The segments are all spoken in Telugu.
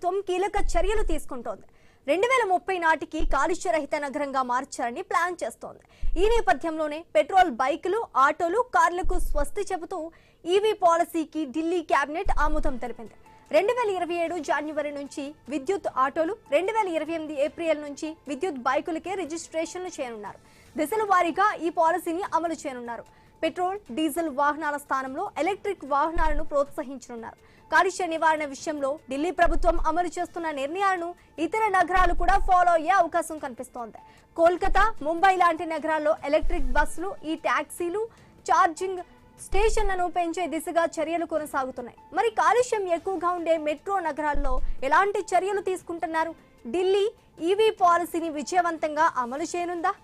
ప్రభుత్వం కీలక చర్యలు తీసుకుంటోంది. 2030 నాటికి కాలుష్య రహిత నగరంగా మార్చాలని ప్లాన్ చేస్తోంది. ఈ నేపథ్యంలోనే పెట్రోల్ బైకులు, ఆటోలు, కార్లకు స్వస్తి చెబుతూ ఈవీ పాలసీకి ఢిల్లీ కేబినెట్ ఆమోదం తెలిపింది. 2027 జనవరి నుంచి విద్యుత్ ఆటోలు, 2028 ఏప్రిల్ నుంచి విద్యుత్ బైకులకే రిజిస్ట్రేషన్లు చేయనున్నారు. దశల వారీగా ఈ పాలసీని అమలు చేయనున్నారు. పెట్రోల్, డీజిల్ వాహనాల స్థానంలో ఎలక్ట్రిక్ వాహనాలను ప్రోత్సహించనున్నారు. కాలుష్య నివారణ విషయంలో ఢిల్లీ ప్రభుత్వం అమలు చేస్తున్న నిర్ణయాలను ఇతర నగరాలు కూడా ఫాలో అయ్యే అవకాశం కనిపిస్తోంది. కోల్కతా, ముంబై లాంటి నగరాల్లో ఎలక్ట్రిక్ బస్సులు, ఈ టాక్సీలు, ఛార్జింగ్ స్టేషన్లను పెంచే దిశగా చర్యలు కొనసాగుతున్నాయి. మరి కాలుష్యం ఎక్కువగా ఉండే మెట్రో నగరాల్లో ఎలాంటి చర్యలు తీసుకుంటున్నారు? ఢిల్లీ ఈవీ పాలసీని విజయవంతంగా అమలు చేయనుందా?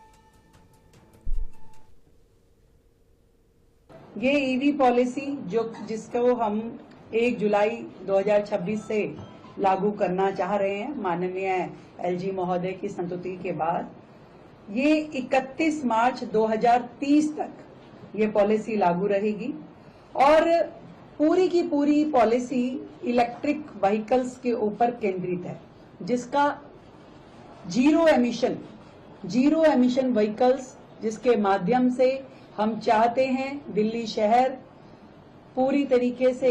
ये ईवी पॉलिसी जिसको हम 1 जुलाई 2026 से लागू करना चाह रहे हैं, माननीय एलजी महोदय की संस्तुति के बाद ये 31 मार्च 2030 तक ये पॉलिसी लागू रहेगी और पूरी की पूरी पॉलिसी इलेक्ट्रिक व्हीकल्स के ऊपर केंद्रित है, जिसका जीरो एमिशन व्हीकल्स, जिसके माध्यम से हम चाहते हैं दिल्ली शहर पूरी तरीके से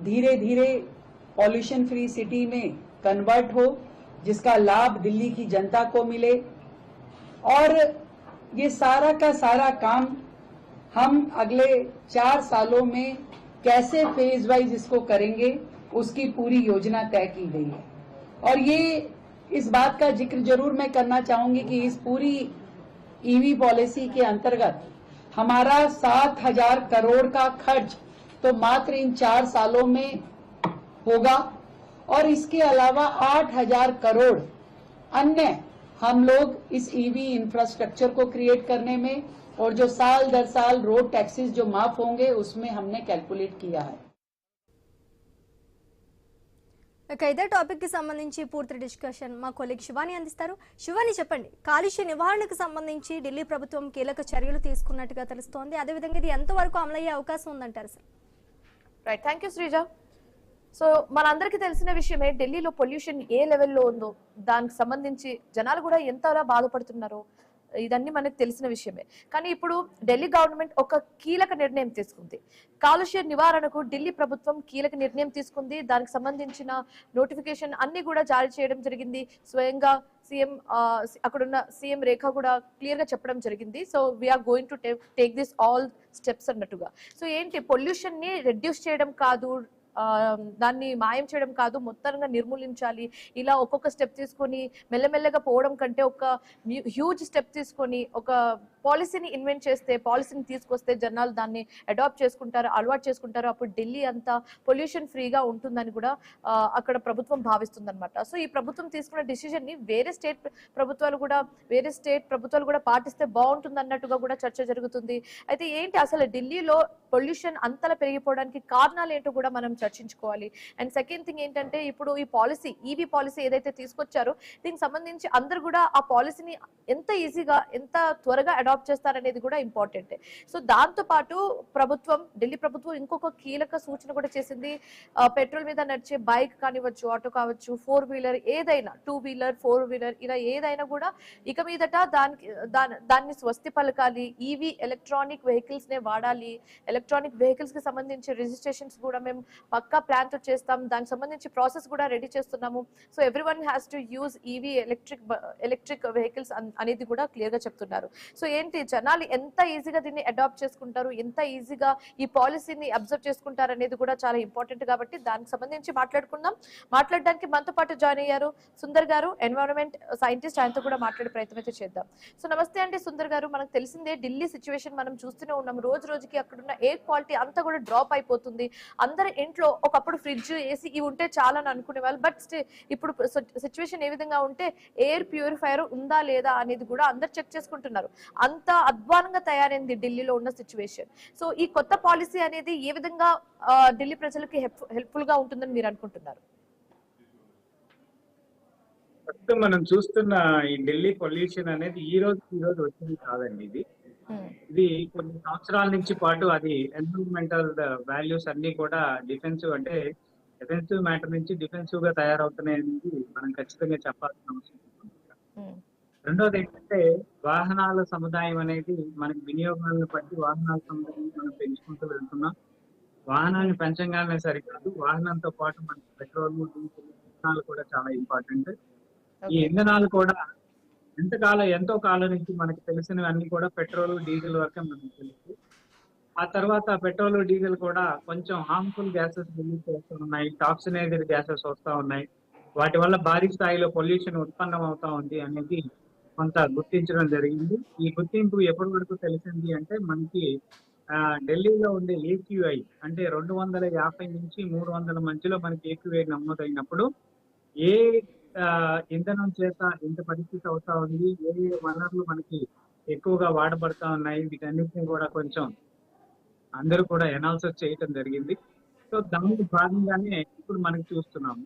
धीरे धीरे पॉल्यूशन फ्री सिटी में कन्वर्ट हो, जिसका लाभ दिल्ली की जनता को मिले। और ये सारा का सारा काम हम अगले 4 सालों में कैसे फेज वाइज इसको करेंगे, उसकी पूरी योजना तय की गई है। और ये इस बात का जिक्र जरूर मैं करना चाहूंगी कि इस पूरी ईवी पॉलिसी के अंतर्गत हमारा 7,000 करोड़ का खर्च तो मात्र इन 4 सालों में होगा और इसके अलावा 8,000 करोड़ अन्य हम लोग इस ईवी इंफ्रास्ट्रक्चर को क्रिएट करने में और जो साल दर साल रोड टैक्सेस जो माफ होंगे उसमें हमने कैलकुलेट किया है। ఇదే టాపిక్ కి సంబంధించి పూర్తి డిస్కషన్ మా కొలీగ్ శివాని అందిస్తారు. శివాని, చెప్పండి, కాలుష్య నివారణకు సంబంధించి ఢిల్లీ ప్రభుత్వం కీలక చర్యలు తీసుకున్నట్టుగా తెలుస్తోంది. అదేవిధంగా ఇది ఎంతవరకు అమలయ్యే అవకాశం ఉందంటారు sir? Right, thank you Sreeja. So మనందరికీ తెలిసిన విషయమే, ఢిల్లీలో పొల్యూషన్ ఏ లెవెల్లో ఉందో, దానికి సంబంధించి జనాలు కూడా ఎంతలా బాధపడుతున్నారో ఇదన్నీ మనకు తెలిసిన విషయమే. కానీ ఇప్పుడు ఢిల్లీ గవర్నమెంట్ ఒక కీలక నిర్ణయం తీసుకుంది. కాలుష్య నివారణకు ఢిల్లీ ప్రభుత్వం కీలక నిర్ణయం తీసుకుంది. దానికి సంబంధించిన నోటిఫికేషన్ అన్ని కూడా జారీ చేయడం జరిగింది. స్వయంగా సీఎం, అక్కడున్న సీఎం రేఖ కూడా క్లియర్ గా చెప్పడం జరిగింది. So we are going to take this all steps అన్నట్టుగా. సో ఏంటి, పొల్యూషన్ ని రెడ్యూస్ చేయడం కాదు, దాన్ని మాయం చేయడం కాదు, మొత్తంగా నిర్మూలించాలి. ఇలా ఒక్కొక్క స్టెప్ తీసుకొని మెల్లమెల్లగా పోవడం కంటే ఒక హ్యూజ్ స్టెప్ తీసుకొని ఒక పాలసీని ఇన్వెంట్ చేస్తే, పాలసీని తీసుకొస్తే జనాలు దాన్ని అడాప్ట్ చేసుకుంటారు, అలవాటు చేసుకుంటారు. అప్పుడు ఢిల్లీ అంతా పొల్యూషన్ ఫ్రీగా ఉంటుందని కూడా అక్కడ ప్రభుత్వం భావిస్తుంది అనమాట. సో ఈ ప్రభుత్వం తీసుకున్న డిసిజన్ ని వేరే స్టేట్ ప్రభుత్వాలు కూడా పాటిస్తే బాగుంటుంది అన్నట్టుగా కూడా చర్చ జరుగుతుంది. అయితే ఏంటి అసలు ఢిల్లీలో పొల్యూషన్ అంతలా పెరిగిపోవడానికి కారణాలు ఏంటో కూడా మనం చర్చించుకోవాలి. అండ్ సెకండ్ థింగ్ ఏంటంటే, ఇప్పుడు ఈ పాలసీ, ఈవీ పాలసీ ఏదైతే తీసుకొచ్చారో దీనికి సంబంధించి అందరు కూడా ఆ పాలసీని ఎంత ఈజీగా, ఎంత త్వరగా అడాప్ట్ చేస్తారనేది కూడా ఇంపార్టెంట్. సో దాంతో పాటు ఢిల్లీ ప్రభుత్వం ఇంకొక కీలక సూచన కూడా చేసింది. పెట్రోల్ మీద నడిచే బైక్ కానివచ్చు, ఆటో కావచ్చు, 4 వీలర్ ఏదైనా, 2 వీలర్ 4 వీలర్ ఇలా ఏదైనా కూడా ఇక మీదట దాన్ని స్వస్తి పలకాలి. ఈవీ ఎలక్ట్రానిక్ వెహికల్స్ నే వాడాలి. ఎలక్ట్రానిక్ వెహికల్స్ కి సంబంధించి రిజిస్ట్రేషన్స్ కూడా మేము పక్కా ప్లాన్ తో చేస్తాం. దానికి సంబంధించి ప్రాసెస్ కూడా రెడీ చేస్తున్నాము. So everyone has to use EV electric vehicles అనేది కూడా క్లియర్ గా చెప్తున్నారు. సో ఏంటి, జనాలు ఎంత ఈజీగా దీన్ని అడాప్ట్ చేసుకుంటారు, ఎంత ఈజీగా ఈ పాలసీని అబ్జర్వ్ చేసుకుంటారు అనేది కూడా చాలా ఇంపార్టెంట్. కాబట్టి దానికి సంబంధించి మాట్లాడడానికి మనతో పాటు జాయిన్ అయ్యారు సుందర్ గారు, ఎన్వైరన్మెంట్ సైంటిస్ట్. ఆయనతో కూడా మాట్లాడే ప్రయత్నం అయితే చేద్దాం. సో నమస్తే అండి సుందర్ గారు. మనకు తెలిసిందే ఢిల్లీ సిచ్యువేషన్ మనం చూస్తూనే ఉన్నాం. రోజు రోజుకి అక్కడున్న ఎయిర్ క్వాలిటీ అంతా కూడా డ్రాప్ అయిపోతుంది. అందరి ఇంట్లో ఒకప్పుడు ఫ్రిడ్జ్, ఏసీ ఇవి ఉంటే చాలా అని అనుకునే వాళ్ళు. బట్ ఇప్పుడు సిచ్యువేషన్ ఏ విధంగా ఉంటే ఎయిర్ ప్యూరిఫైయర్ ఉందా లేదా అనేది కూడా అందరు చెక్ చేసుకుంటున్నారు. అంత అధ్వానంగా తయారైంది ఢిల్లీలో ఉన్న సిచ్యువేషన్. సో ఈ కొత్త పాలసీ అనేది ఏ విధంగా ఢిల్లీ ప్రజలకి హెల్ప్ఫుల్ గా ఉంటుందని మీరు అనుకుంటున్నారు? మనం చూస్తున్న ఈ ఢిల్లీ పొల్యూషన్ అనేది ఈ రోజు వచ్చింది కాదండి. ఇది కొన్ని సంవత్సరాల నుంచి పాటు అది ఎన్విరాన్మెంటల్ వాల్యూస్ అన్ని కూడా డిఫెన్సివ్, అంటే డిఫెన్సివ్ మ్యాటర్ నుంచి డిఫెన్సివ్ గా తయారవుతున్నాయి అనేది మనం ఖచ్చితంగా చెప్పాల్సిన అవసరం ఉంది. రెండోది ఏంటంటే వాహనాల సముదాయం అనేది మనకి వినియోగాలను బట్టి వాహనాల సముదాయం మనం పెంచుకుంటూ వెళ్తున్నాం. వాహనాన్ని పెంచగానే సరికాదు, వాహనంతో పాటు మనకి పెట్రోల్, డీజిల్, ఇంధనాలు కూడా చాలా ఇంపార్టెంట్. ఈ ఇంధనాలు కూడా ఎంతో కాలం నుంచి మనకి తెలిసినవన్నీ కూడా పెట్రోల్, డీజిల్ వరకే మనకు తెలుసు. ఆ తర్వాత పెట్రోల్, డీజిల్ కూడా కొంచెం హార్మ్ఫుల్ గ్యాసెస్ రిలీజ్ చేస్తూ ఉన్నాయి, టాక్సినైజ్డ్ గ్యాసెస్ వస్తూ ఉన్నాయి. వాటి వల్ల భారీ స్థాయిలో పొల్యూషన్ ఉత్పన్నం అవుతా ఉంది అనేది కొంత గుర్తించడం జరిగింది. ఈ గుర్తింపు ఎప్పటి వరకు తెలిసింది అంటే మనకి ఢిల్లీలో ఉండే AQI అంటే 250 నుంచి 300 మధ్యలో మనకి AQI నమోదైనప్పుడు ఏ ఇంధనం చేత ఇంత పరిస్థితి అవుతా ఉంది, ఏ వనరులు మనకి ఎక్కువగా వాడబడతా ఉన్నాయి, వీటన్నిటిని కూడా కొంచెం అందరూ కూడా అనాలిసిస్ చేయటం జరిగింది. సో దానికి భాగంగానే ఇప్పుడు మనకి చూస్తున్నాము.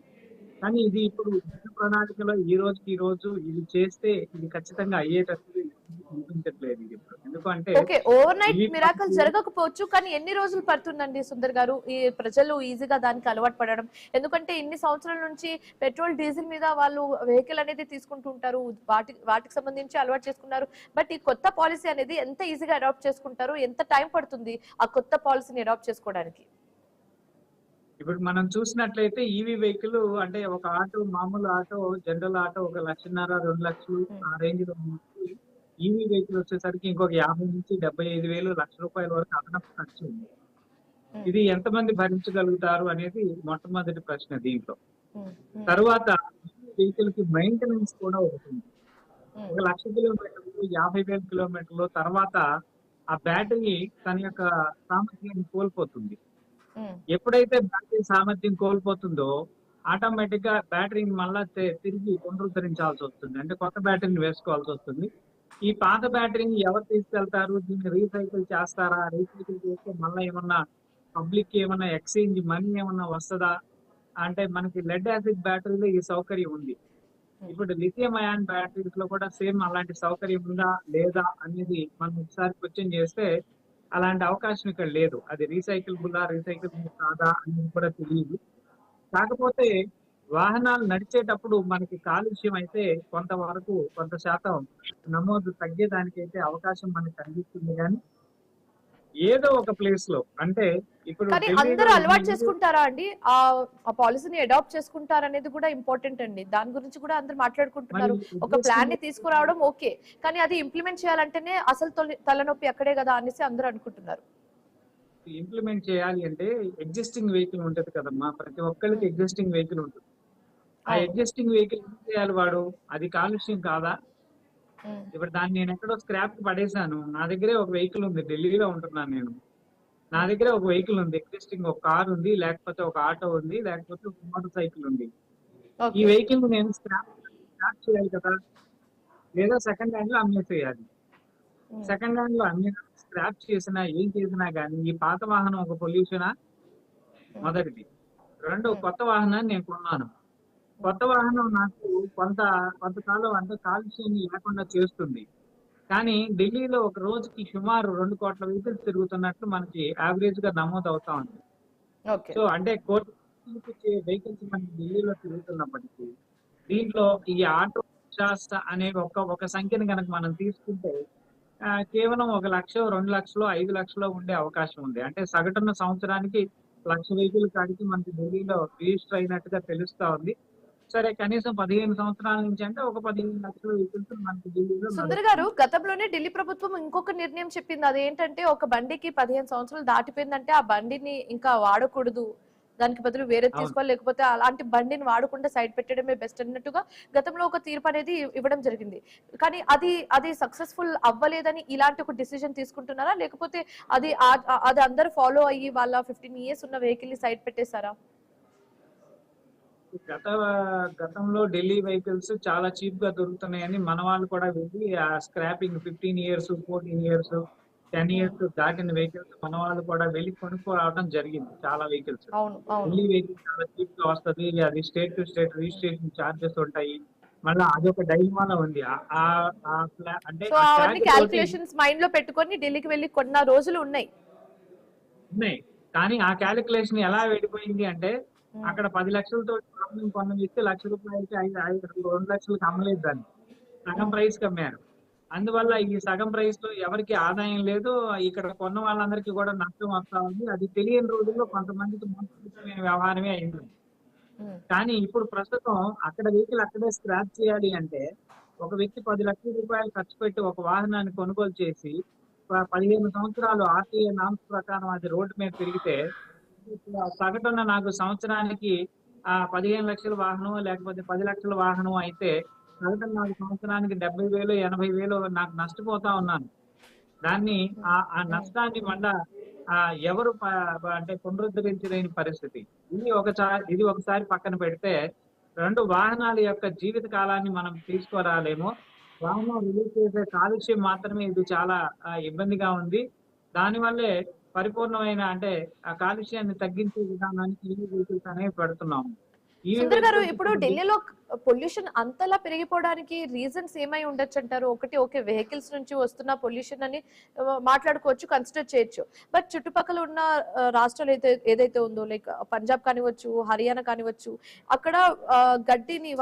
కానీ ఇది ఇప్పుడు యుద్ధ ప్రణాళికలో ఈ రోజు ఇది చేస్తే ఇది ఖచ్చితంగా అయ్యేటట్టు అనిపించట్లేదు ఇది ఇప్పుడు. ఎందుకంటే ఓకే, ఓవర్ నైట్ మిరాకల్ జరగకపోవచ్చు, కానీ ఎన్ని రోజులు పడుతుందండి సుందర్ గారు ఈ ప్రజలు ఈజీగా దానికి అలవాటు పడడం? ఎందుకంటే ఇన్ని సంవత్సరాల నుంచి పెట్రోల్, డీజిల్ మీద వాళ్ళు వెహికల్ అనేది తీసుకుంటూ ఉంటారు, వాటికి సంబంధించి అలవాటు చేసుకున్నారు. బట్ ఈ కొత్త పాలసీ అనేది ఎంత ఈజీగా అడాప్ట్ చేసుకుంటారు? ఎంత టైం పడుతుంది ఆ కొత్త పాలసీని అడాప్ట్ చేసుకోవడానికి? ఇప్పుడు మనం చూసినట్లయితే ఈవీ వెహికల్ అంటే ఒక ఆటో, మామూలు ఆటో, జనరల్ ఆటో 1,50,000 2 లక్షలు ఆ రేంజ్ లో ఉంది. ఈవీ వెహికల్ వచ్చేసరికి ఇంకొక 50 నుంచి 75,000 లక్ష రూపాయల వరకు అదనపు ఖర్చు ఉంది. ఇది ఎంతమంది భరించగలుగుతారు అనేది మొట్టమొదటి ప్రశ్న దీంట్లో. తర్వాత వెహికల్ కి మెయింటెనెన్స్ కూడా ఉంటుంది. 1,00,000 కిలోమీటర్లు, 50,000 కిలోమీటర్లు తర్వాత ఆ బ్యాటరీ తన యొక్క సామర్థ్యాన్ని కోల్పోతుంది. ఎప్పుడైతే బ్యాటరీ సామర్థ్యం కోల్పోతుందో ఆటోమేటిక్ గా బ్యాటరీని మళ్ళా తిరిగి పునరుద్ధరించాల్సి వస్తుంది, అంటే కొత్త బ్యాటరీని వేసుకోవాల్సి వస్తుంది. ఈ పాత బ్యాటరీని ఎవరు తీసుకెళ్తారు? దీన్ని రీసైకిల్ చేస్తారా? రీసైకిల్ చేస్తే మళ్ళీ ఏమన్నా పబ్లిక్ ఏమన్నా ఎక్స్చేంజ్ మనీ ఏమన్నా వస్తుందా అంటే మనకి లెడ్ యాసిడ్ బ్యాటరీలో ఈ సౌకర్యం ఉంది. ఇప్పుడు లిథియం అయాన్ బ్యాటరీస్ లో కూడా సేమ్ అలాంటి సౌకర్యం ఉందా లేదా అనేది మనం ఒకసారి క్వశ్చన్ చేస్తే అలాంటి అవకాశం ఇక్కడ లేదు. అది రీసైకిల్బుల్ కాదా అనేది కూడా తెలియదు. కాకపోతే వాహనాలు నడిచేటప్పుడు మనకి కాలుష్యం అయితే కొంత శాతం నమోదు తగ్గేదానికైతే అవకాశం మనకి కనిపిస్తుంది. కానీ ఏదో ఒక ప్లేస్ లో అంటే ఇప్పుడు కానీ అందరూ అలవాటు చేసుకుంటారా అండి? ఆ పాలసీని అడాప్ట్ చేసుకుంటారా అనేది కూడా ఇంపార్టెంట్ అండి. దాని గురించి కూడా అందరూ మాట్లాడుకుంటున్నారు. ఒక ప్లాన్ ని తీసుకురావడం ఓకే, కానీ అది ఇంప్లిమెంట్ చేయాలంటేనే అసలు తలనొప్పి అక్కడే కదా అనేసి అందరూ అనుకుంటున్నారు. ఇంప్లిమెంట్ చేయాలి అంటే ఎగ్జిస్టింగ్ వెహికల్ ఉంటది కదమ్మా, ప్రతి ఒక్కరికి ఎగ్జిస్టింగ్ వెహికల్ ఉంటుంది. ఆ ఎగ్జిస్టింగ్ వెహికల్ ఏం చేయాలి వాడు? అది కాలుష్యం కాదా? ఇప్పుడు దాన్ని నేను ఎక్కడో స్క్రాప్ కి పడేశాను. నా దగ్గరే ఒక వెహికల్ ఉంది, ఢిల్లీలో ఉంటున్నాను నేను. నా దగ్గర ఒక వెహికల్ ఉంది, ఎగ్జిస్టింగ్ ఒక కార్ ఉంది, లేకపోతే ఒక ఆటో ఉంది, లేకపోతే ఒక మోటార్ సైకిల్ ఉంది. ఈ వెహికల్ నేను స్క్రాప్ చేయాలి కదా, లేదా సెకండ్ హ్యాండ్ లో అమ్మేసేయాలి. సెకండ్ హ్యాండ్ లో అన్ని స్క్రాప్ చేసినా ఏం చేసినా గానీ ఈ పాత వాహనం ఒక పొల్యూషనా? మొదటిది. రెండు, కొత్త వాహనాన్ని నేను కొన్నాను. కొత్త వాహనం నాకు కొంతకాలం అంటే కాలుష్యాన్ని లేకుండా చేస్తుంది. కానీ ఢిల్లీలో ఒక రోజుకి సుమారు 2 కోట్ల వెహికల్స్ తిరుగుతున్నట్లు మనకి యావరేజ్ గా నమోదు అవుతా ఉంది. సో అంటే కోటి వెహికల్స్ మనకి ఢిల్లీలో తిరుగుతున్నప్పటికీ దీంట్లో ఈ ఆటో రిక్షాస్ అనే ఒక సంఖ్యను కనుక మనం తీసుకుంటే కేవలం 1 లక్ష, 2 లక్షలు, 5 లక్షలు ఉండే అవకాశం ఉంది. అంటే సగటున సంవత్సరానికి 1,00,000 వెహికల్ కాడికి మనకి ఢిల్లీలో రిజిస్టర్ అయినట్టుగా తెలుస్తా ఉంది. సరే, కనీసం 15 సంవత్సరాల నుంచి అంటే ఒక 15 లక్షల వెహికల్స్ మనకి ఢిల్లీలో. సుందర్ గారు, గతంలోనే ఢిల్లీ ప్రభుత్వం ఇంకొక నిర్ణయం చెప్పింది. అదేంటంటే ఒక బండికి 15 సంవత్సరాలు దాటిపోయిందంటే ఆ బండిని ఇంకా వాడకూడదు, దానికి బదులు వేరే తీసుకోవాలి, లేకపోతే అలాంటి బండిని వాడకుండా సైడ్ పెట్టడమే బెస్ట్ అన్నట్టుగా గతంలో ఒక తీర్పు అనేది ఇవ్వడం జరిగింది. కానీ అది సక్సెస్ఫుల్ అవ్వలేదని ఇలాంటి ఒక డిసిజన్ తీసుకుంటున్నారా, లేకపోతే అది అందరూ ఫాలో అయ్యి వాళ్ళ 15 ఇయర్స్ ఉన్న వెహికల్ ని సైడ్ పెట్టేశారా? గతంలో ఢిల్లీ వెహికల్స్ చాలా చీప్ గా దొరుకుతున్నాయని మన వాళ్ళు కూడా వెళ్ళి ఆ స్క్రాపింగ్ 15 ఇయర్స్, 14 ఇయర్స్, 10 ఇయర్స్ దాటిన వెహికల్స్ మన వాళ్ళు కూడా వెళ్ళి కొనుక్కోవడం జరిగింది. చాలా వెహికల్స్ ఢిల్లీ వెహికల్స్ చాలా చీప్ గా వస్తుంది, అది state to state registration charges ఉంటాయి. మళ్ళీ అదొక డైలమాలో ఉంది. అంటే క్యాలిక్యులేషన్స్ మైండ్ లో పెట్టుకొని ఢిల్లీకి వెళ్ళి కొన్న రోజులు ఉన్నాయి. కానీ ఆ క్యాలిక్యులేషన్ ఎలా వెళ్ళిపోయింది అంటే అక్కడ 10 లక్షలతో వాహనం కొన్న వ్యక్తి ₹1,00,000కి 2 లక్షలకు అమ్మలేదు దాన్ని, సగం ప్రైస్ కి అమ్మారు. అందువల్ల ఈ సగం ప్రైస్ లో ఎవరికి ఆదాయం లేదు, ఇక్కడ కొన్న వాళ్ళందరికీ కూడా నష్టం వస్తా ఉంది. అది తెలియని రోజుల్లో కొంతమందికి మోసపూరితమైన వ్యవహారమే అయింది. కానీ ఇప్పుడు ప్రస్తుతం అక్కడ వెహికల్ అక్కడే స్క్రాప్ చేయాలి అంటే ఒక వ్యక్తి ₹10,00,000 ఖర్చు పెట్టి ఒక వాహనాన్ని కొనుగోలు చేసి 15 సంవత్సరాలు ఆర్టీఏ నామ్స్ ప్రకారం అది రోడ్డు మీద తిరిగితే సగటున నాకు సంవత్సరానికి 15 లక్షల వాహనం లేకపోతే 10 లక్షల వాహనం అయితే సగటున నాకు సంవత్సరానికి 70,000 80,000 నాకు నష్టపోతా ఉన్నాను. దాన్ని ఆ నష్టాన్ని మళ్ళా ఎవరు అంటే పునరుద్ధరించలేని పరిస్థితి. ఇది ఒకసారి పక్కన పెడితే 2 వాహనాల యొక్క జీవిత కాలాన్ని మనం తీసుకురాలేమో. వాహనం రిలీజ్ చేసే కాలుష్యం మాత్రమే ఇది చాలా ఇబ్బందిగా ఉంది. దానివల్లే పరిపూర్ణమైన అంటే ఆ కాలుష్యాన్ని తగ్గించే విధానానికి ఈవీ వెహికల్స్ అనేవి పెడుతున్నాము. సుందర్ గారు, ఇప్పుడు ఢిల్లీలో పొల్యూషన్ అంతలా పెరిగిపోవడానికి రీజన్స్ ఏమై ఉండొచ్చు అంటారు? ఒకటి, ఓకే, వెహికల్స్ నుంచి వస్తున్న పొల్యూషన్ అని మాట్లాడుకోవచ్చు, కన్సిడర్ చేయొచ్చు. బట్ చుట్టుపక్కల ఉన్న రాష్ట్రాలు ఏదైతే ఉందో, లైక్ పంజాబ్ కానివచ్చు, హర్యానా కానివచ్చు, అక్కడ గడ్డిని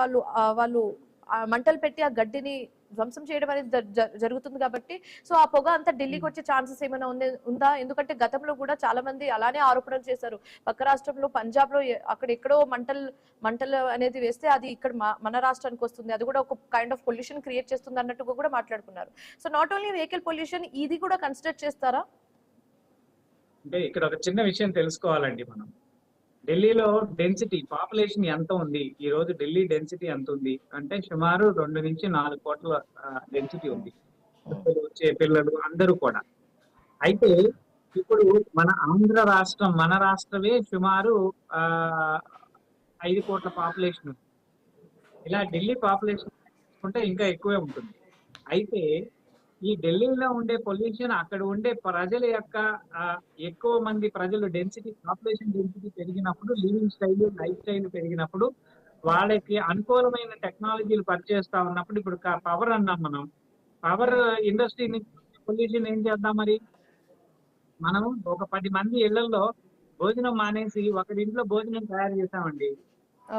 వాళ్ళు మంటలు పెట్టి ఆ గడ్డిని ధ్వంసం చేయడం అనేది జరుగుతుంది కాబట్టి సో ఆ పొగ అంతా ఢిల్లీకి వచ్చే ఛాన్సెస్ ఏమైనా ఉందా? ఎందుకంటే గతంలో కూడా చాలా మంది అలానే ఆరోపణలు చేశారు. పక్క రాష్ట్రంలో పంజాబ్ లో అక్కడ ఎక్కడో మంటలు అనేది వేస్తే అది ఇక్కడ మన రాష్ట్రానికి వస్తుంది, అది కూడా ఒక కైండ్ ఆఫ్ పొల్యూషన్ క్రియేట్ చేస్తుంది అన్నట్టుగా కూడా మాట్లాడుకున్నారు. So not only vehicle pollution, ఇది కూడా కన్సిడర్ చేస్తారా? అంటే ఇక్కడ ఒక చిన్న విషయం తెలుసుకోవాలండి. మనం ఢిల్లీలో డెన్సిటీ పాపులేషన్ ఎంత ఉంది, ఈ రోజు ఢిల్లీ డెన్సిటీ ఎంత ఉంది అంటే సుమారు 2 నుంచి 4 కోట్ల డెన్సిటీ ఉంది. పిల్లలు అందరూ కూడా. అయితే ఇప్పుడు మన ఆంధ్ర రాష్ట్రం, మన రాష్ట్రమే సుమారు 5 కోట్ల పాపులేషన్ ఉంది. ఇలా ఢిల్లీ పాపులేషన్ తీసుకుంటే ఇంకా ఎక్కువే ఉంటుంది. అయితే ఈ ఢిల్లీలో ఉండే పొల్యూషన్ అక్కడ ఉండే ప్రజల యొక్క ఎక్కువ మంది ప్రజలు పాపులేషన్ డెన్సిటీ పెరిగినప్పుడు, లివింగ్ స్టైల్ లైఫ్ స్టైల్ పెరిగినప్పుడు, వాళ్ళకి అనుకూలమైన టెక్నాలజీలు పనిచేస్తా ఉన్నప్పుడు, ఇప్పుడు పవర్ అన్నాం మనం, పవర్ ఇండస్ట్రీ నుంచి పొల్యూషన్ ఏం చేద్దాం మరి? మనం ఒక 10 మంది ఇళ్లలో భోజనం మానేసి ఒకరింట్లో భోజనం తయారు చేసామండి.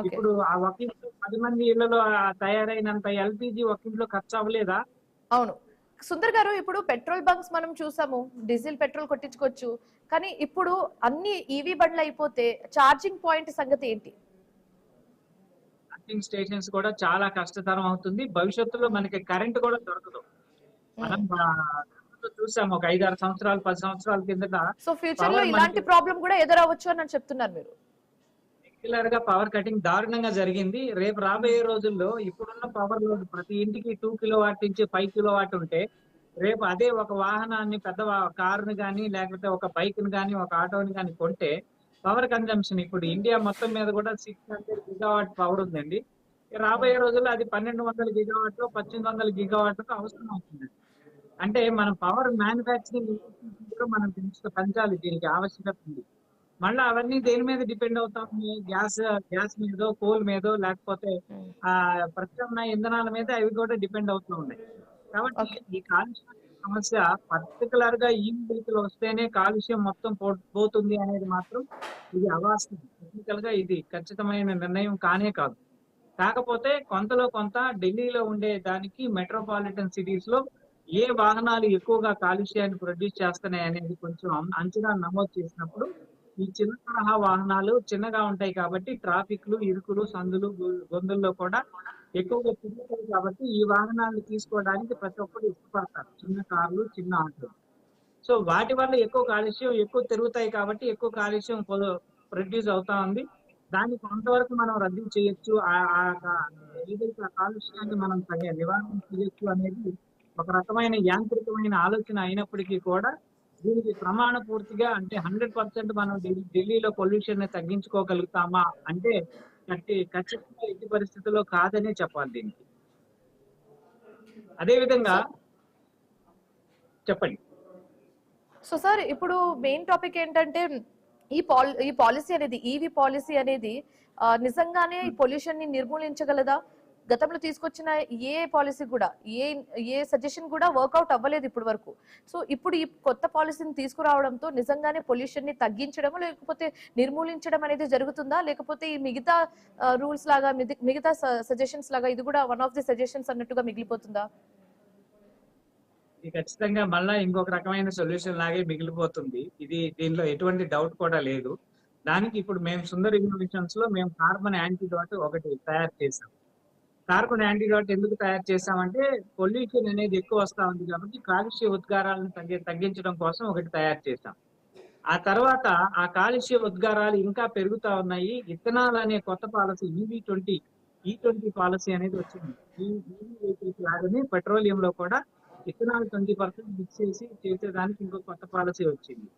ఇప్పుడు ఆ ఒక ఇంట్లో 10 మంది ఇళ్లలో తయారైనంత ఎల్పిజి ఒక ఇంట్లో ఖర్చు అవ్వలేదా? అవును సుందర్ గారు, ఇప్పుడు పెట్రోల్ బంక్స్ మనం చూసాము, డీజిల్ పెట్రోల్ కొట్టించుకోవచ్చు, కానీ ఇప్పుడు అన్ని ఈవీ బండ్లు అయిపోతే ఛార్జింగ్ పాయింట్ సంగతి ఏంటి? ఛార్జింగ్ స్టేషన్స్ కూడా చాలా కష్టతరం అవుతుంది. భవిష్యత్తులో మనకి కరెంట్ కూడా దొరకదు. మనం చూసాము ఒక 5-6 సంవత్సరాలు 10 సంవత్సరాల కిందట. సో ఫ్యూచర్ లో ఇలాంటి ప్రాబ్లం కూడా ఎదురవచ్చు అని చెప్తున్నారు మీరు? రెగ్యులర్ గా పవర్ కటింగ్ దారుణంగా జరిగింది. రేపు రాబోయే రోజుల్లో ఇప్పుడున్న పవర్ లోడ్ ప్రతి ఇంటికి 2 కిలోవాట్ నుంచి 5 కిలోవాట్ ఉంటే, రేపు అదే ఒక వాహనాన్ని, పెద్ద కారుని కానీ లేకపోతే ఒక బైక్ ని కానీ ఒక ఆటోని కానీ కొంటే పవర్ కన్జంప్షన్ ఇప్పుడు ఇండియా మొత్తం మీద కూడా 600 గిగావాట్ పవర్ ఉందండి. రాబోయే రోజుల్లో అది 1200 గిగావాట్ 1800 గిగావాట్ అవసరం అవుతుంది. అంటే మనం పవర్ మ్యానుఫ్యాక్చరింగ్ కూడా మనం పెంచాలి, దీనికి ఆవశ్యకత ఉంది. మళ్ళీ అవన్నీ దేని మీద డిపెండ్ అవుతాము? గ్యాస్ మీదో, కోల్ మీదో, లేకపోతే ప్రత్యామ్నాయ ఇంధనాల మీద అవి కూడా డిపెండ్ అవుతూ ఉన్నాయి. కాబట్టి ఈ కాలుష్య సమస్య పర్టికులర్ గా ఈ వెహికల్ వస్తేనే కాలుష్యం మొత్తం పోతుంది అనేది మాత్రం ఇది అవాస్తవం. టెక్నికల్ గా ఇది ఖచ్చితమైన నిర్ణయం కానే కాదు. కాకపోతే కొంతలో కొంత ఢిల్లీలో ఉండే దానికి మెట్రోపాలిటన్ సిటీస్ లో ఏ వాహనాలు ఎక్కువగా కాలుష్యాన్ని ప్రొడ్యూస్ చేస్తున్నాయి అనేది కొంచెం అంచనా నమోదు చేసినప్పుడు, ఈ చిన్న తరహా వాహనాలు చిన్నగా ఉంటాయి కాబట్టి ట్రాఫిక్లు, ఇరుకులు, సందులు, గొంతుల్లో కూడా ఎక్కువగా తిరుగుతాయి కాబట్టి ఈ వాహనాలను తీసుకోవడానికి ప్రతి ఒక్కరు ఇష్టపడతారు, చిన్న కార్లు, చిన్న ఆటోలు. సో వాటి వల్ల ఎక్కువ కాలుష్యం ఎక్కువ తిరుగుతాయి కాబట్టి ఎక్కువ కాలుష్యం ప్రొడ్యూస్ అవుతా ఉంది. దాన్ని కొంతవరకు మనం రద్దు చేయొచ్చు, ఏదైతే ఆ కాలుష్యాన్ని మనం నివారణ చేయొచ్చు అనేది ఒక రకమైన యాంత్రికమైన ఆలోచన అయినప్పటికీ కూడా దీనికి ప్రమాణ పూర్తిగా అంటే 100% మనం ఢిల్లీలో పొల్యూషన్ ని తగ్గించుకోగలుగుతామా అంటే ఖచ్చితంగా ఎట్టి పరిస్థితుల్లో కాదనే చెప్పాలి దీనికి. అదే విధంగా చెప్పండి. సో సార్, ఇప్పుడు మెయిన్ టాపిక్ ఏంటంటే ఈ పాలసీ అనేది, ఈవీ పాలసీ అనేది నిజంగానే ఈ పొల్యూషన్ ని నిర్మూలించగలదా? గతంలో తీసుకొచ్చిన ఏ పాలసీ కూడా ఏ సజెషన్ కూడా వర్కౌట్ అవ్వలేదు ఇప్పటి వరకు. సో ఇప్పుడు ఈ కొత్త పాలసీని తీసుకురావడంతో నిజంగానే పొల్యూషన్ ని తగ్గించడం లేకపోతే నిర్మూలించడం అనేది జరుగుతుందా, లేకపోతే ఈ మిగతా రూల్స్ లాగా మిగతా సజెషన్స్ లాగా ఇది కూడా వన్ ఆఫ్ ది సజెషన్స్ అన్నట్టుగా మిగిలిపోతుందా? ఇది ఖచ్చితంగా మళ్ళా ఇంకొక రకమైన సొల్యూషన్ లాగే మిగిలిపోతుంది. దీనిలో ఎటువంటి డౌట్ కూడా లేదు. దానికి ఇప్పుడు మేము సుందర్ ఇన్నోవేషన్స్ లో మేము కార్బన్ యాంటీడాట్ ఒకటి తయారు చేసాం. కార్బన్ యాంటీడాట్ ఎందుకు తయారు చేసామంటే పొల్యూషన్ అనేది ఎక్కువ వస్తా ఉంది కాబట్టి కాలుష్య ఉద్గారాలను తగ్గించడం కోసం ఒకటి తయారు చేసాం. ఆ తర్వాత ఆ కాలుష్య ఉద్గారాలు ఇంకా పెరుగుతా ఉన్నాయి. ఇథనాల్ అనే కొత్త పాలసీ E20 పాలసీ అనేది వచ్చింది. ఈ వెహికల్స్ లాగానే పెట్రోలియం లో కూడా ఇథనాల్ 20% మిక్స్ చేసేదానికి ఇంకో కొత్త పాలసీ వచ్చింది.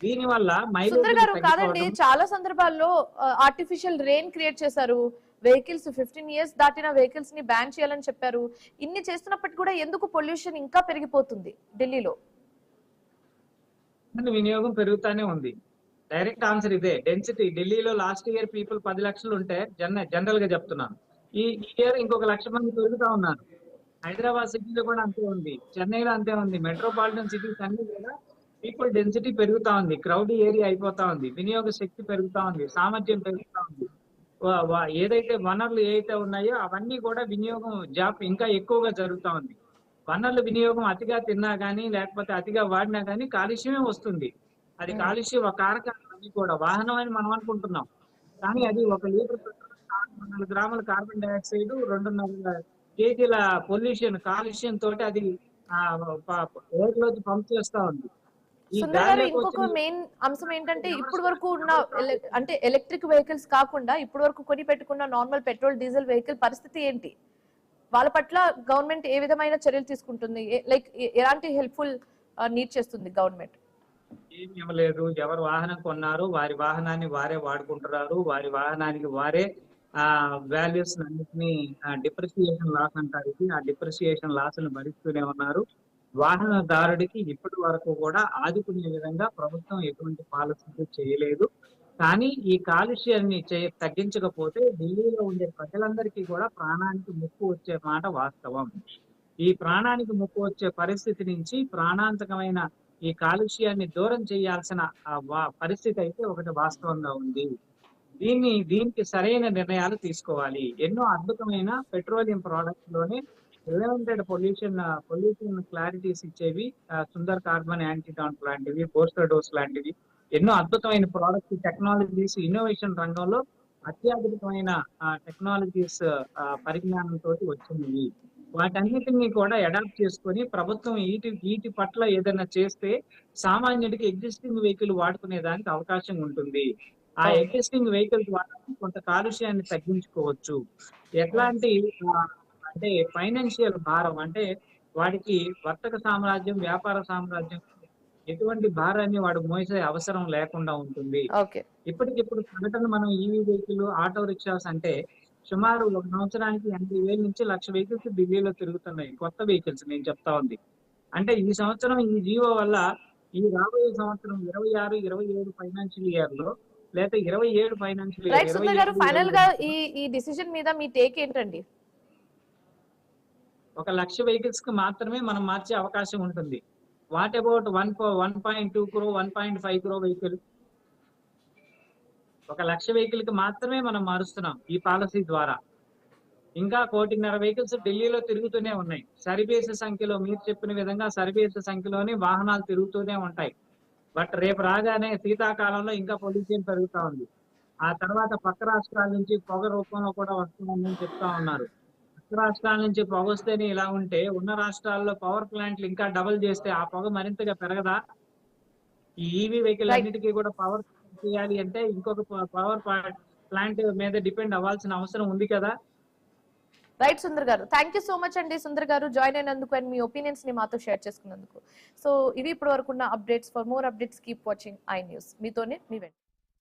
దీని వల్ల సుందర్ గారు కాదండి, చాలా సందర్భాల్లో ఆర్టిఫిషియల్ రెయిన్ క్రియేట్ చేశారు. వెహికల్స్ 15 years దాటిన వెహికల్స్ ని బ్యాన్ చేయాలని చెప్పారు. ఇన్ని చేస్తున్నప్పటికీ కూడా ఎందుకు పొల్యూషన్ ఇంకా పెరిగిపోతుంది ఢిల్లీలో? వినియోగం పెరుగుతానే ఉంది. డైరెక్ట్ ఆన్సర్ ఇదే. డెన్సిటీ ఢిల్లీలో లాస్ట్ ఇయర్ పీపుల్ 10 లక్షలు ఉంటే జనరల్ గా చెప్తున్నాను, ఈ ఇయర్ ఇంకొక 1 లక్ష మంది పెరుగుతా ఉన్నారు. హైదరాబాద్ సిటీలో కూడా అంతే ఉంది, చెన్నైలో అంతే ఉంది. మెట్రోపాలిటన్ సిటీస్ అన్ని కూడా పీపుల్ డెన్సిటీ పెరుగుతా ఉంది, క్రౌడీ ఏరియా అయిపోతా ఉంది, వినియోగ శక్తి పెరుగుతా ఉంది, సామర్థ్యం పెరుగుతా ఉంది. ఏదైతే వనరులు ఏవైతే ఉన్నాయో అవన్నీ కూడా వినియోగం ఇంకా ఎక్కువగా జరుగుతా ఉంది. వనరుల వినియోగం అతిగా తిన్నా గానీ లేకపోతే అతిగా వాడినా గానీ కాలుష్యమే వస్తుంది. అది కాలుష్య కారకాలన్నీ కూడా వాహనం అని మనం అనుకుంటున్నాం, కానీ అది 1 లీటర్ పెట్రోల్ 400 గ్రాముల కార్బన్ డైఆక్సైడ్ 2.5 కేజీల పొల్యూషన్ కాలుష్యం తోటి అది ఎయిర్ లోకి పంప్ చేస్తా ఉంది. సుందర్ గారు, ఇంకొక మెయిన్ అంశం ఏంటంటే ఇప్పుడు వరకు ఉన్న అంటే ఎలక్ట్రిక్ వెహికల్స్ కాకుండా ఇప్పుడు వరకు కొని పెట్టుకున్న నార్మల్ పెట్రోల్ డీజిల్ వెహికల్ పరిస్థితి ఏంటి? వాళ్ళ పట్ల గవర్నమెంట్ ఏ విధమైన చర్యలు తీసుకుంటుంది? లైక్ ఎలాంటి హెల్ప్ఫుల్ నీడ్ చేస్తుంది గవర్నమెంట్? ఏమి ఇవ్వలేదు. ఎవరు వాహనం కొన్నారు వారి వాహనాన్ని వారే వాడుకుంటున్నారు. వారి వాహనానికి వారే వాల్యూస్ అన్నింటినీ డిప్రిసియేషన్ లాస్ అంటారు. ఆ డిప్రిసియేషన్ లాస్ ను భరిస్తూనే ఉన్నారు. వాహనదారుడికి ఇప్పటి వరకు కూడా ఆదుకునే విధంగా ప్రభుత్వం ఎటువంటి పాలసీ చేయలేదు. కానీ ఈ కాలుష్యాన్ని తగ్గించకపోతే ఢిల్లీలో ఉండే ప్రజలందరికీ కూడా ప్రాణానికి ముప్పు వచ్చే మాట వాస్తవం. ఈ ప్రాణానికి ముప్పు వచ్చే పరిస్థితి నుంచి ప్రాణాంతకమైన ఈ కాలుష్యాన్ని దూరం చేయాల్సిన పరిస్థితి అయితే ఒకటి వాస్తవంగా ఉంది. దీనికి సరైన నిర్ణయాలు తీసుకోవాలి. ఎన్నో అద్భుతమైన పెట్రోలియం ప్రోడక్ట్స్ లోనే ఎలిమెంటెడ్ పొల్యూషన్ క్లారిటీస్ ఇచ్చేవి సుందర్ కార్బన్ యాంటీడాట్ లాంటివి, బోస్టర్ డోస్ లాంటివి ఎన్నో అద్భుతమైన ప్రోడక్ట్స్, టెక్నాలజీస్, ఇన్నోవేషన్ రంగంలో అత్యాధునికమైన టెక్నాలజీస్ పరిజ్ఞానంతో వచ్చినవి. వాటన్నిటిని కూడా అడాప్ట్ చేసుకొని ప్రభుత్వం వీటి పట్ల ఏదైనా చేస్తే సామాన్యుడికి ఎగ్జిస్టింగ్ వెహికల్ వాడుకునే దానికి అవకాశం ఉంటుంది. ఆ ఎగ్జిస్టింగ్ వెహికల్ ద్వారా కొంత కాలుష్యాన్ని తగ్గించుకోవచ్చు. ఎట్లాంటి అంటే ఫైనాన్షియల్ భారం, అంటే వాడికి వర్తక సామ్రాజ్యం, వ్యాపార సామ్రాజ్యం ఎటువంటి భారాన్ని వాడు మోసే అవసరం లేకుండా ఉంటుంది. ఇప్పటికిప్పుడు సగటున మనం ఈవీ వెహికల్, ఆటో రిక్షాస్ అంటే సుమారు 1 సంవత్సరానికి 80,000 నుంచి 1,00,000 వెహికల్స్ ఢిల్లీలో తిరుగుతున్నాయి. కొత్త వెహికల్స్ నేను చెప్తా ఉంది. అంటే ఈ సంవత్సరం ఈ జీవో వల్ల ఈ రాబోయే సంవత్సరం 26, 27 ఫైనాన్షియల్ ఇయర్ లో లేదా 27 ఫైనాన్షియల్ ఇయర్ ఫైనల్ గా ఈ డిసిజన్ మీద మీ టేక్ ఏంటండి? 1,00,000 వెహికల్స్ కి మాత్రమే మనం మార్చే అవకాశం ఉంటుంది. What about 1.2 crore, 1.5 crore vehicle? 1,00,000 vehicle కి మాత్రమే మనం మారుస్తున్నాం ఈ పాలసీ ద్వారా. ఇంకా 1.5 కోటి వెహికల్స్ ఢిల్లీలో తిరుగుతూనే ఉన్నాయి. సరిబేస సంఖ్యలో, మీరు చెప్పిన విధంగా సరిబేస సంఖ్యలోనే వాహనాలు తిరుగుతూనే ఉంటాయి. బట్ రేపు రాగానే శీతాకాలంలో ఇంకా పొల్యూషన్ పెరుగుతా ఉంది. ఆ తర్వాత పక్క రాష్ట్రాల నుంచి పొగ రూపంలో కూడా వస్తుందని చెప్తా ఉన్నారు. పక్క రాష్ట్రాల నుంచి పొగ వస్తేనే ఇలా ఉంటే ఉన్న రాష్ట్రాల్లో పవర్ ప్లాంట్లు ఇంకా డబుల్ చేస్తే ఆ పొగ మరింతగా పెరగదా? ఈ ఈవీ వెహికల్ అన్నిటికీ కూడా పవర్ చేయాలి అంటే ఇంకొక పవర్ ప్లాంట్ మీద డిపెండ్ అవ్వాల్సిన అవసరం ఉంది కదా. రైట్ సుందర్ గారు, థ్యాంక్ యూ సో మచ్ అండి. సుందర్ గారు జాయిన్ అయినందుకు అండ్ మీ ఒపీనియన్స్ ని మాతో షేర్ చేసుకున్నందుకు. సో ఇవి ఇప్పటి వరకు ఉన్న updates. For more updates keep watching I news. మీతోనే మీ వెంట.